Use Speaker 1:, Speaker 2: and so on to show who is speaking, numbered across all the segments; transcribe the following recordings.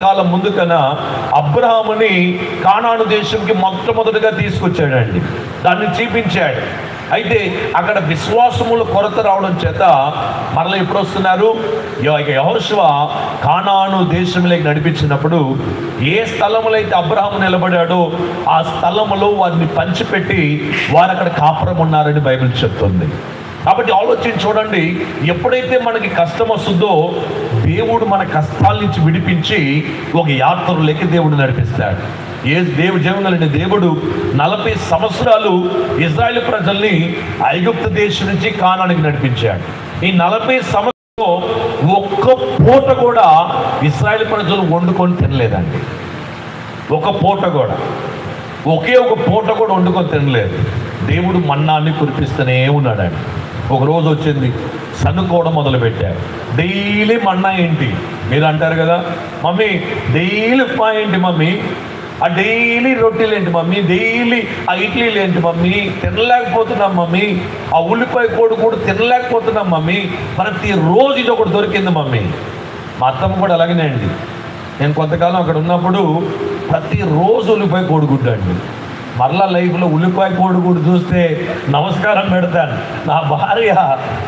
Speaker 1: కాలం ముందు కన్నా అబ్రహాముని కానాను దేశంకి మొట్టమొదటిగా తీసుకొచ్చాడండి. దాన్ని చూపించాడు. అయితే అక్కడ విశ్వాసముల కొరత రావడం చేత మరలా ఎప్పుడు వస్తున్నారు? యెహోషువ కానాను దేశంలోకి నడిపించినప్పుడు ఏ స్థలములో అయితే అబ్రహాము నిలబడాడో ఆ స్థలములో వారిని పంచిపెట్టి వారు అక్కడ కాపురం ఉన్నారని బైబిల్ చెప్తుంది. కాబట్టి ఆలోచించి చూడండి, ఎప్పుడైతే మనకి కష్టం వస్తుందో దేవుడు మన కష్టాల నుంచి విడిపించి ఒక యాత్రలోకి దేవుడు నడిపిస్తాడు. దేవుడు 40 సంవత్సరాలు ఇజ్రాయేల్ ప్రజల్ని ఐగుప్తు దేశం నుంచి కానానికి నడిపించాడు. ఈ 40 సంవత్సరాలు ఒక్క పూట కూడా ఇజ్రాయేల్ ప్రజలు వండుకొని తినలేదండి. ఒక పూట కూడా, ఒకే ఒక పూట కూడా వండుకొని తినలేదు. దేవుడు మన్నాన్ని కురిపిస్తూనే ఉన్నాడండి. ఒక రోజు వచ్చింది, సన్నుకోవడం మొదలుపెట్టారు. డైలీ మన్నా ఏంటి మీరు అంటారు కదా, మమ్మీ డైలీ ఉప్మా ఏంటి మమ్మీ, ఆ డైలీ రొట్టెలు ఏంటి మమ్మీ, డైలీ ఆ ఇడ్లీలు ఏంటి మమ్మీ, తినలేకపోతున్నాం మమ్మీ, ఆ ఉల్లిపాయ కోడి కూడా తినలేకపోతున్నాం మమ్మీ, ప్రతి రోజు ఇది ఒకటి దొరికింది మమ్మీ. మా అత్తమ్మ కూడా అలాగనే అండి. నేను కొంతకాలం అక్కడ ఉన్నప్పుడు ప్రతిరోజు ఉల్లిపాయ కోడిగుడ్డు అండి. మరలా లైఫ్లో ఉల్లిపాయ కోడిగుడ్డు చూస్తే నమస్కారం పెడతాను. నా భార్య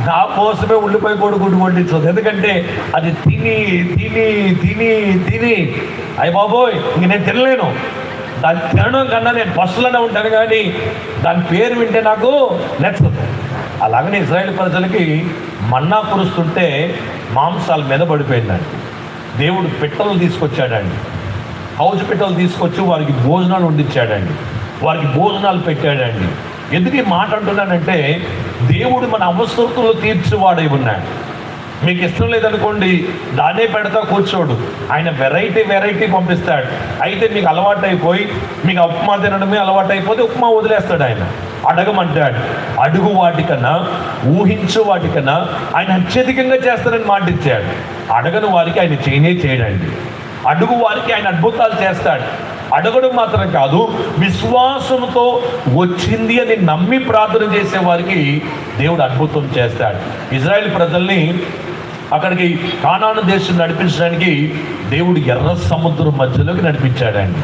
Speaker 1: నా కోసమే ఉల్లిపాయ కోడిగుడ్డు వండించదు. ఎందుకంటే అది తిని తిని తిని తిని అయ్య బాబోయ్ ఇంక నేను తినలేను. దాన్ని తినడం కన్నా నేను పశువులోనే ఉంటాను, కానీ దాని పేరు వింటే నాకు నచ్చదు. అలాగనే ఇజ్రాయేల్ ప్రజలకి మన్నా కురుస్తుంటే మాంసాల మీద పడిపోయిందండి. దేవుడు పిట్టలు తీసుకొచ్చాడండి, హౌజ్ పిట్టలు తీసుకొచ్చి వారికి భోజనాలు వండించాడండి, వారికి భోజనాలు పెట్టాడండి. ఎందుకు ఈ మాట అంటున్నానంటే, దేవుడు మన అవసరతలు తీర్చేవాడై ఉన్నాడు. మీకు ఇష్టం లేదనుకోండి, దాన్నే పెడతా కూర్చోడు. ఆయన వెరైటీ పంపిస్తాడు. అయితే మీకు అలవాటు అయిపోయి మీకు ఉప్మా తినడమే అలవాటు అయిపోతే ఉప్మా వదిలేస్తాడు. ఆయన అడగమంటాడు. అడుగు వాటికన్నా ఊహించు వాటికన్నా ఆయన అత్యధికంగా చేస్తానని మాట ఇచ్చాడు. అడగని వారికి ఆయన చేయడండి. అడుగు వారికి ఆయన అద్భుతాలు చేస్తాడు. అడగడం మాత్రం కాదు, విశ్వాసంతో వచ్చింది అని నమ్మి ప్రార్థన చేసే వారికి దేవుడు అద్భుతం చేస్తాడు. ఇజ్రాయేల్ ప్రజల్ని అక్కడికి కానాను దేశం నడిపించడానికి దేవుడు ఎర్ర సముద్రం మధ్యలోకి నడిపించాడండి.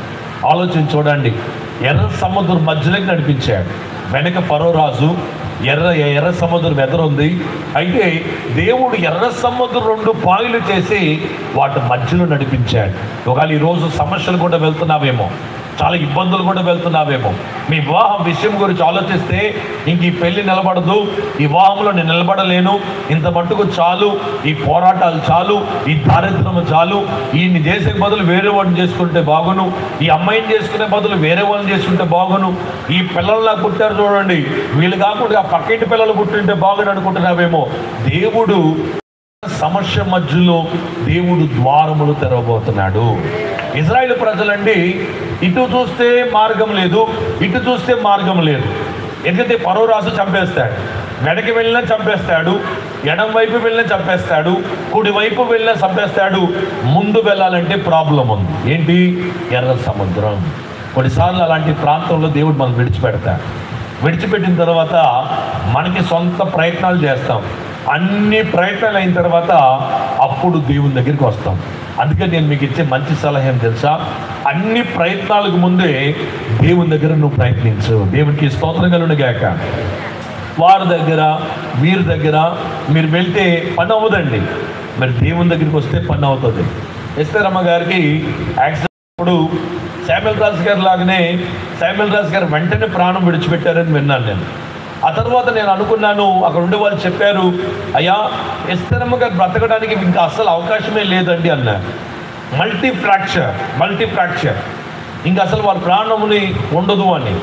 Speaker 1: ఆలోచించి చూడండి, ఎర్ర సముద్రం మధ్యలోకి నడిపించాడు. వెనక ఫరో రాజు, ఎర్ర సముద్రం ఎదురుంది. అయితే దేవుడు ఎర్ర సముద్రం 2 పాయలు చేసి వాటి మధ్యలో నడిపించాడు. ఒకవేళ ఈరోజు సమస్యలు కూడా వెళ్తున్నావేమో, చాలా ఇబ్బందులు కూడా వెళ్తున్నావేమో, మీ వివాహం విషయం గురించి ఆలోచిస్తే ఇంక ఈ పెళ్ళి నిలబడదు, ఈ వివాహంలో నేను నిలబడలేను, ఇంత మట్టుకు చాలు, ఈ పోరాటాలు చాలు, ఈ దారిద్ర్యము చాలు, ఈయన్ని చేసే బదులు వేరే వాడిని చేసుకుంటే బాగును, ఈ అమ్మాయిని చేసుకునే బదులు వేరే వాళ్ళని చేసుకుంటే బాగును, ఈ పిల్లల్లా పుట్టారు చూడండి, వీళ్ళు కాకుండా ఆ పక్కింటి పిల్లలు పుట్టింటే బాగుని అనుకుంటున్నావేమో. దేవుడు సమస్య మధ్యలో దేవుడు ద్వారములు తెరవబోతున్నాడు. ఇజ్రాయేల్ ప్రజలండి, ఇటు చూస్తే మార్గం లేదు, ఇటు చూస్తే మార్గం లేదు. ఎందుకంటే ఫరో రాజు చంపేస్తాడు, వెనక్కి వెళ్ళినా చంపేస్తాడు, ఎడం వైపు వెళ్ళినా చంపేస్తాడు, కుడి వైపు వెళ్ళినా చంపేస్తాడు. ముందు వెళ్ళాలంటే ప్రాబ్లం ఉంది. ఏంటి? ఎర్ర సముద్రం. కొన్నిసార్లు అలాంటి ప్రాంతంలో దేవుడు మనం విడిచిపెడతాడు. విడిచిపెట్టిన తర్వాత మనకి సొంత ప్రయత్నాలు చేస్తాం. అన్ని ప్రయత్నాలు అయిన తర్వాత అప్పుడు దేవుని దగ్గరికి వస్తాం. అందుకని నేను మీకు ఇచ్చే మంచి సలహా ఏం తెలుసా? అన్ని ప్రయత్నాలకు ముందే దేవుని దగ్గర నువ్వు ప్రయత్నించు. దేవునికి స్తోత్రం కలుగును గాక. వారి దగ్గర వీరి దగ్గర మీరు వెళ్తే పని అవ్వదండి, మరి దేవుని దగ్గరికి వస్తే పని అవుతుంది. ఎస్తేరమ్మ గారికి యాక్సిడెంట్ అప్పుడు శామ్యూల్ రాజు గారు లాగానే శామ్యూల్ రాజు గారు వెంటనే ప్రాణం విడిచిపెట్టారని విన్నాను నేను. ఆ తర్వాత నేను అనుకున్నాను, అక్కడ ఉండే వాళ్ళు చెప్పారు, అయ్యా ఎస్తేరమ్మ గారు బ్రతకడానికి ఇంకా అసలు అవకాశమే లేదండి అన్నారు. మల్టీ ఫ్రాక్చర్, ఇంకా అసలు వారి ప్రాణముని ఉండదు అని.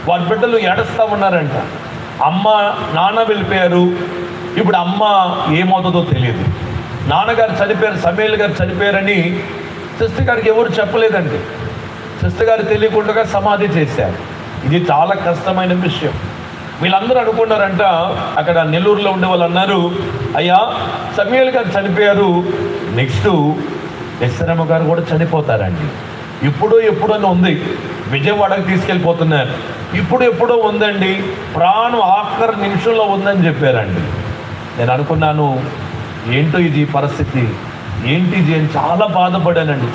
Speaker 1: వారి బిడ్డలు ఏడుస్తూ ఉన్నారంట. అమ్మ నాన్న వెళ్ళిపోయారు, ఇప్పుడు అమ్మ ఏమవుతుందో తెలియదు. నాన్నగారు చనిపోయారు, సమేల్ గారు చనిపోయారని సిస్టర్ గారికి ఎవరు చెప్పలేదండి. సిస్టర్ గారు తెలియకుండా సమాధి చేశారు. ఇది చాలా కష్టమైన విషయం. వీళ్ళందరూ అనుకున్నారంట, అక్కడ నెల్లూరులో ఉండే వాళ్ళు అన్నారు, అయ్యా సమేల్ గారు చనిపోయారు, నెక్స్ట్ ఎస్తేరమ్మ గారు కూడా చనిపోతారండి. ఎప్పుడో ఉంది, విజయవాడకి తీసుకెళ్ళిపోతున్నారు, ఎప్పుడో ఉందండి, ప్రాణం ఆఖరి నిమిషంలో ఉందని చెప్పారండి. నేను అనుకున్నాను, ఏంటో ఇది పరిస్థితి, ఏంటి అని చాలా బాధపడానండి.